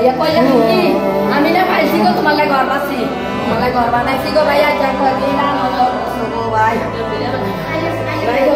ভাইয়া কইয়া কি আমি না পাইছি গো তোমার লাগে ঘর বাসি তোমার লাগে ঘর বানাইছি গো ভাইয়া যা কই না নজর গো ভাই ভাই গো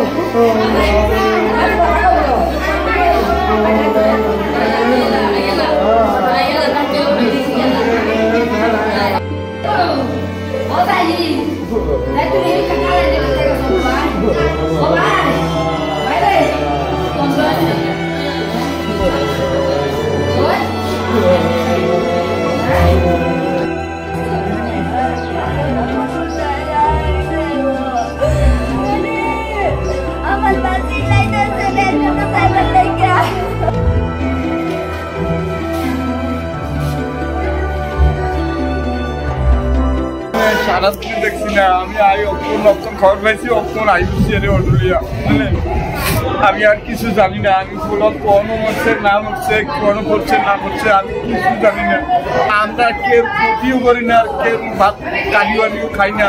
সারা দিন দেখছি না আমি অক্ষণ খবর পাইছি অক্ষণ আইসি অডুলিয়া বুঝলেন আমি আর কিছু জানি না আমি ফুলত কোনো মরছে না মরছে কোনো করছে না করছে আমি কিছু জানি না আমরা কেউ ক্ষতিও করি না আর কেউ ভাত কালি বানিও খাই না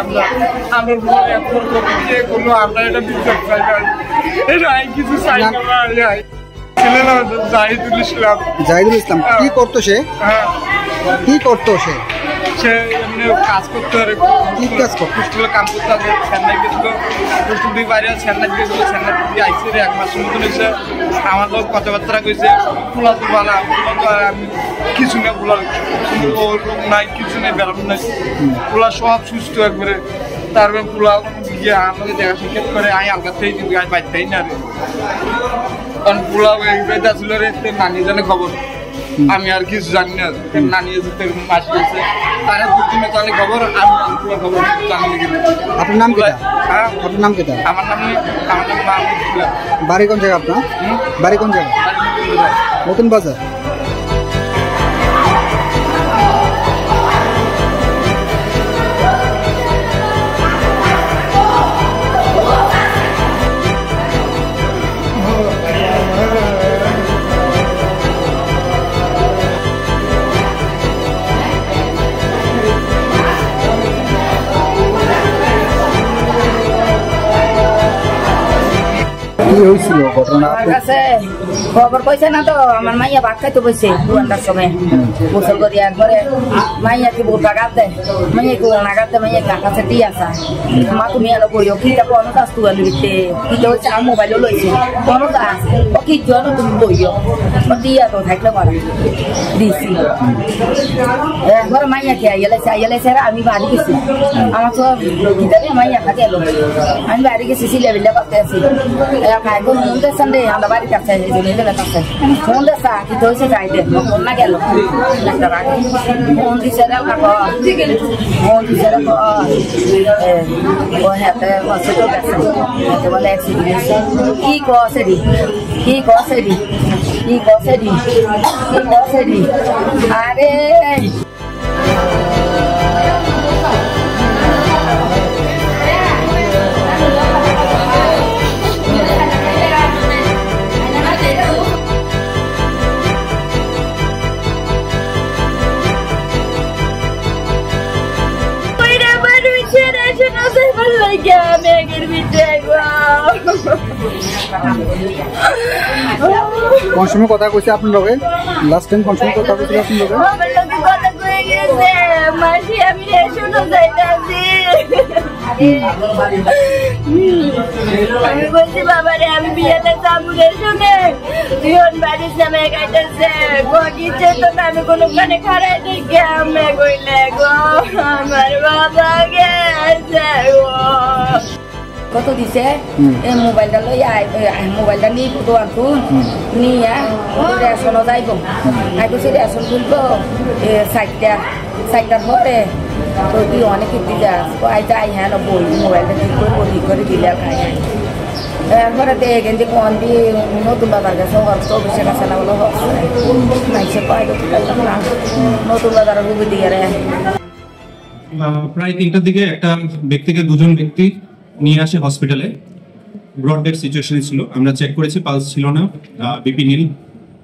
আমরা এত কে করলো আমরা এটা বিশ্বাস চাই না এটা কিছু চাই না ছিলেন জাহিদুল ইসলাম কি করতো সে? হ্যাঁ কি করতো সে? সে এমনি কাজ করতে পারে কি কাজ করতো? হোস্টেলে কাম করতে হবে চেন্নাই গেছিল হোস্টেল দিয়ে বাইরে চেন্নাই গেছিল চেন্নাই দিয়ে আইসি রে 1 মাসের মতন এসে আমার লোক কথাবার্তা কইছে ফুলা তো ভালো আমি কিছু না ফুলার ওর রোগ নাই কিছু নেই বেড়ানো নাই ফুলা সব সুস্থ একবারে তারপরে ফুলা গিয়ে আমাকে দেখা শিক্ষিত করে আমি আলগা থেকে কিন্তু আমি বাইতেই না রে কারণ ফুলা এইবাইতে আসলে রে নানি জানে খবর আমি আর কিছু জানি না নানি মাসি গেছে তারা দুদিনে জানে খবর আমি খবর জানি না। আপনার নাম কি? হ্যাঁ আপনার নাম কি? আমার নাম বাড়ি কোন জায়গা আপনার? বাড়ি কোন জায়গা? নতুন বাজার। কি হয়েছিল ঘটনা? আমার কাছে খবর কইছে না তো আমার মাইয়া ভাত খাইতে বসে 2টার সময় গোসল করি একবারে মাইয়া কি বোটা গাত দেয় মাইয়া কি ওনা গাত দেয় মাইয়া গাছ আছে টি আসা মা তুমি আলো বইও কি তারপর অনেক কাজ তুলে দিতে কি তো হচ্ছে আমার মোবাইলও লইছে অনেক কাজ ও কি জন্য তুমি বইও দিয়া তো থাকলে পারে দিছি একবার মাইয়া কে আইয়ালাইছে আমি বাড়ি গেছি আমার তো কিতাবে মাইয়া খাতে এলো আমি বাড়ি গেছি সিলেবিল্লা করতে আছি খাই তো মন্দির সন্ডে আমরা বাড়ির কাছে মন্দির চা কি তো হয়েছে যাই দে না গেল একটা রাখি মন্দির সেরা খাবো মন্দির সেরা ও হাতে হসপিটাল গেছে বলে অ্যাক্সিডেন্ট কি কসেরি কি কসেরি কি কসেরি কি কসেরি আরে কোন সময় কথা কইছে আপনার লগে? লাস্ট টাইম কোন সময় কথা কইছিল আপনার লগে? আমার লগে কথা কই গেছে মাসি আমি রেশনও যাইতাছি আমি বলছি বাবা রে আমি বিয়েতে যাবো রেশনে তুই বাড়ির সামনে খাইতেছে গিয়েছে তো আমি কোনোখানে খারাই দেখে আমি কইলে গো আমার বাবা গেছে গো কত দিছে এই মোবাইলটা লই মোবাইলটা নিয়ে ফটো আনতুন নিয়ে রেশনও যাইব আই বলছি রেশন তুলবো 4টার পরে তো তুই অনেক কিনতে যাস আই যাই হ্যাঁ বই মোবাইলটা ঠিক করবো ঠিক করে দিলে আর খাই একবারে দেখেন যে কোন দিয়ে নতুন বাজার গেছে হচ্ছে অফিসের কাছে না বলো হচ্ছে কয় নতুন বাজারের রুবি দিয়ে রে প্রায় 3টার দিকে একটা ব্যক্তিকে দুজন ব্যক্তি নিয়ে আসে হসপিটালে ব্রড ডেড সিচুয়েশনে ছিল আমরা চেক করেছি পালস ছিল না বিপি নীল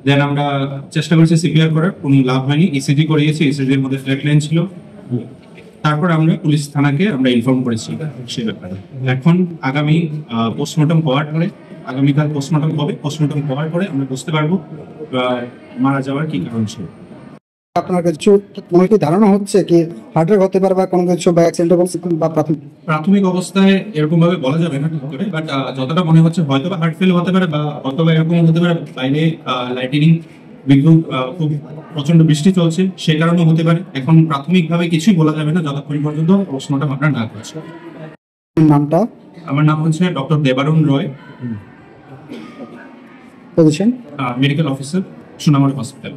দেন আমরা চেষ্টা করেছি সিপিআর করার কোনো লাভ হয়নি ইসিজি করিয়েছি ইসিজির মধ্যে ফ্ল্যাট লাইন ছিল তারপর আমরা পুলিশ থানাকে আমরা ইনফর্ম করেছি সেই ব্যাপারে এখন আগামী পোস্টমর্টম হওয়ার পরে আগামীকাল পোস্টমর্টম হবে পোস্টমর্টম হওয়ার পরে আমরা বুঝতে পারবো মারা যাওয়ার কি কারণ ছিল আপনার কিছু কোনো কি ধারণা হচ্ছে কি হার্ট অ্যাটাক হতে পারে বা কোনো কিছু বা অ্যাক্সিডেন্ট বা প্রাথমিক অবস্থায় এরকম ভাবে বলা যাবে না ঠিক করে, বাট যতটা মনে হচ্ছে হয়তো বা হার্ট ফেল হতে পারে বা হয়তো বা এরকম হতে পারে বাইরে লাইটিনিং বিদ্যুৎ খুব প্রচন্ড বৃষ্টি চলছে সেই কারণে হতে পারে। এখন প্রাথমিকভাবে কিছুই বলা যাবে না যতক্ষণ পর্যন্ত প্রশ্নটা আমরা না করছি। নামটা? আমার নাম হচ্ছে doctor Debarun Roy, position medical officer, Sonamura hospital.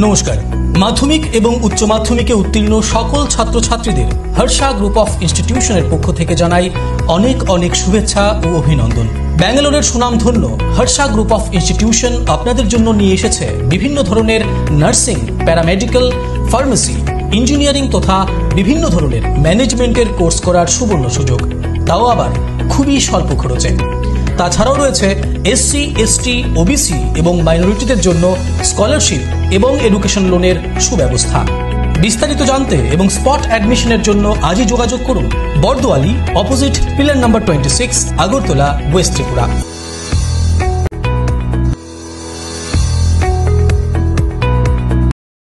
নমস্কার। মাধ্যমিক এবং উচ্চ মাধ্যমিকে উত্তীর্ণ সকল ছাত্রছাত্রীদের হর্ষা গ্রুপ অফ ইনস্টিটিউশনের পক্ষ থেকে জানাই অনেক অনেক শুভেচ্ছা ও অভিনন্দন। ব্যাঙ্গালোরের সুনামধন্য হর্ষা গ্রুপ অফ ইনস্টিটিউশন আপনাদের জন্য নিয়ে এসেছে বিভিন্ন ধরনের নার্সিং, প্যারামেডিক্যাল, ফার্মেসি, ইঞ্জিনিয়ারিং তথা বিভিন্ন ধরনের ম্যানেজমেন্টের কোর্স করার সুবর্ণ সুযোগ, তাও আবার খুবই স্বল্প খরচে। তাছাড়াও রয়েছে এসসি, এসটি, ওবিসি এবং মাইনরিটিদের জন্য স্কলারশিপ এবং এডুকেশন লোনের সুব্যবস্থা। বিস্তারিত জানতে এবং স্পট অ্যাডমিশনের জন্য আজই যোগাযোগ করুন Bardowali, opposite pillar number 26, Agartala, west Tripura.